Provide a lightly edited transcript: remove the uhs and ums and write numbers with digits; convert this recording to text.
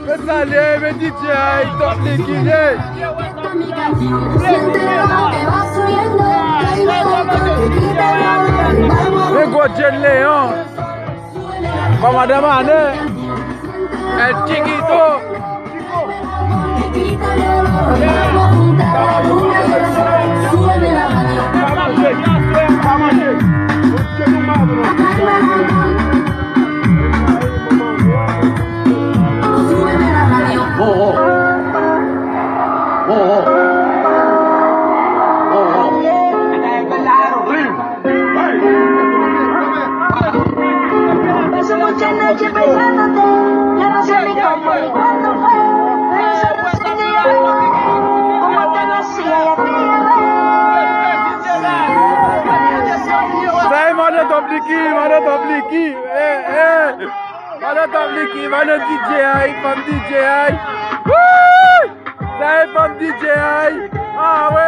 Me sale, me DJ, top liquide. Me goje Leon. Vamos a Mane. El chiquito. Paso muchas noches pensándote, ya no sé ni cómo ni cuándo fue, pero solo sé que yo como te conocía y aquella vez. Say mana top liquide, mana top liquide. Mana top liquide, mana DJI, from DJI. Woo! Say from DJI. Ah ouais.